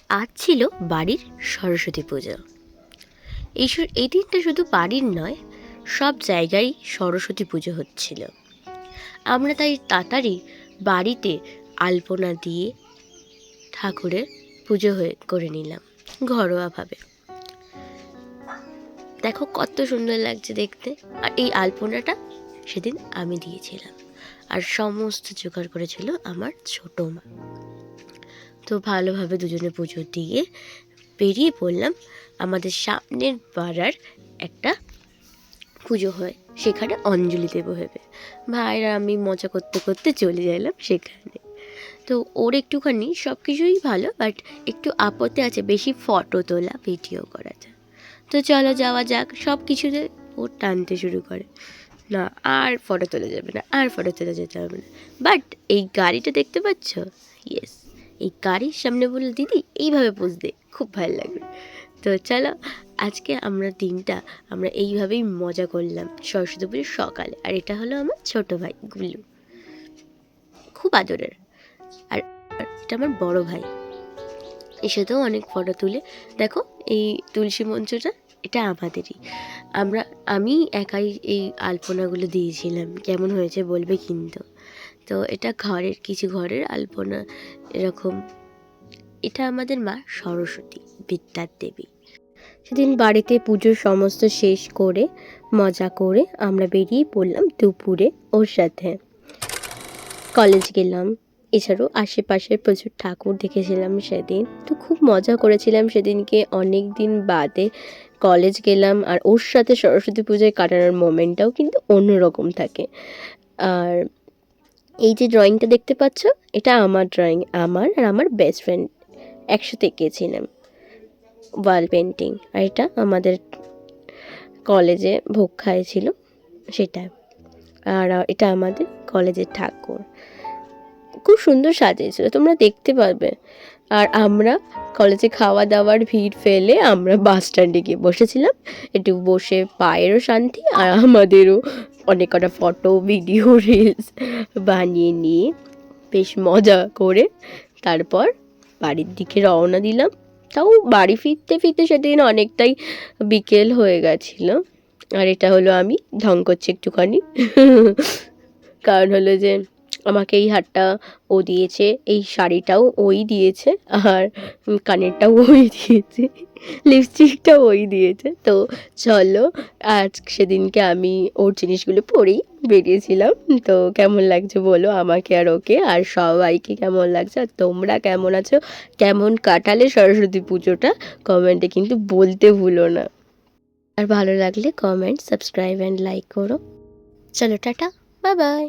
আজ ছিল বাড়ির সরস্বতী পুজো। এই দিনটা শুধু বাড়ির নয়, সব জায়গায় সরস্বতী পুজো হচ্ছিল। আমরা তাই তাড়াতাড়ি বাড়িতে আলপনা দিয়ে ঠাকুরের পুজো করে নিলাম ঘরোয়াভাবে। দেখো কত সুন্দর লাগছে দেখতে। আর এই আলপনাটা সেদিন আমি দিয়েছিলাম, আর সমস্ত জোগাড় করেছিল আমার ছোট মা। তো ভালোভাবে দুজনে পুজো দিয়ে বেরিয়ে পড়লাম আমাদের সামনের পাড়ার একটা পুজো হয়, সেখানে অঞ্জলি দেবো ভেবে ভাইরা আমি মজা করতে করতে চলে গেলাম সেখানে। তো ওর একটুখানি সব কিছুই ভালো, বাট একটু আপত্তি আছে বেশি ফটো তোলা ভিডিও করাটা। তো চলো যাওয়া যাক। সব কিছুতে ও টানতে শুরু করে, না আর ফটো তোলা যাবে না, আর ফটো তোলা যেতে হবে না। বাট এই গাড়িটা দেখতে পাচ্ছ, ইয়েস, এই গাড়ির সামনে বলল দিদি এইভাবে পোজ দে, খুব ভালো লাগবে। তো চলো আজকে দিনটা আমরা এইভাবেই মজা করলাম সরস্বতী পুজোর সকালে। আর এটা হলো আমার ছোট ভাই গুল্লু, খুব আদরের। আর এটা আমার বড় ভাই, এর সাথেও অনেক ফটো তুলে। দেখো এই তুলসী মঞ্চটা এটা আমাদেরই, আমি একাই এই আলপনাগুলো দিয়েছিলাম। কেমন হয়েছে বলবে কিন্তু। তো এটা কিছু ঘরের আলপনা এরকম। এটা আমাদের মা সরস্বতী, বিদ্যার দেবী। সেদিন বাড়িতে পুজোর সমস্ত শেষ করে মজা করে আমরা বেরিয়ে পড়লাম দুপুরে ওর সাথে। কলেজ গেলাম, এছাড়াও আশেপাশের প্রচুর ঠাকুর দেখেছিলাম সেদিন। তো খুব মজা করেছিলাম সেদিনকে, অনেক দিন বাদে কলেজ গেলাম। আর ওর সাথে সরস্বতী পুজোয় কাটানোর মোমেন্টটাও কিন্তু অন্যরকম থাকে। আর এই যে ড্রয়িংটা দেখতে পাচ্ছ, এটা আমার ড্রয়িং, আমার আর আমার বেস্ট ফ্রেন্ড একসাথে এঁকেছিলাম ওয়াল পেন্টিং। আর এটা আমাদের কলেজে ভোগ খাইছিল সেটা। আর এটা আমাদের কলেজের ঠাকুর, খুব সুন্দর সাজিয়েছিল, তোমরা দেখতে পাবে। আর আমরা কলেজে খাওয়া দাওয়ার ভিড় ফেলে আমরা বাস স্ট্যান্ডে গিয়ে বসেছিলাম, একটু বসে পায়েরও শান্তি আর আমাদেরও অনেক কটা ফটো ভিডিও রিলস বানিয়ে নিয়ে বেশ মজা করে তারপর বাড়ির দিকে রওনা দিলাম। তাও বাড়ি ফিরতে ফিরতে সেদিন অনেকটাই বিকেল হয়ে গেছিলো। আর এটা হলো আমি ঢং করছি একটুখানি কারণ হলো যে আমাকে এই হারটা ও দিয়েছে, এই শাড়িটাও ওই দিয়েছে, আর কানেরটাও ওই দিয়েছে, লিপস্টিকটাও ওই দিয়েছে। তো চলো আজ সেদিনকে আমি ওর জিনিসগুলো পরেই বেরিয়েছিলাম। তো কেমন লাগছে বলো আমাকে আর ওকে, আর সবাইকে কেমন লাগছে, আর তোমরা কেমন আছো, কেমন কাটালে সরস্বতী পুজোটা, কমেন্টে কিন্তু বলতে ভুলো না। আর ভালো লাগলে কমেন্ট, সাবস্ক্রাইব অ্যান্ড লাইক করো। চলো টাটা, বাই বাই।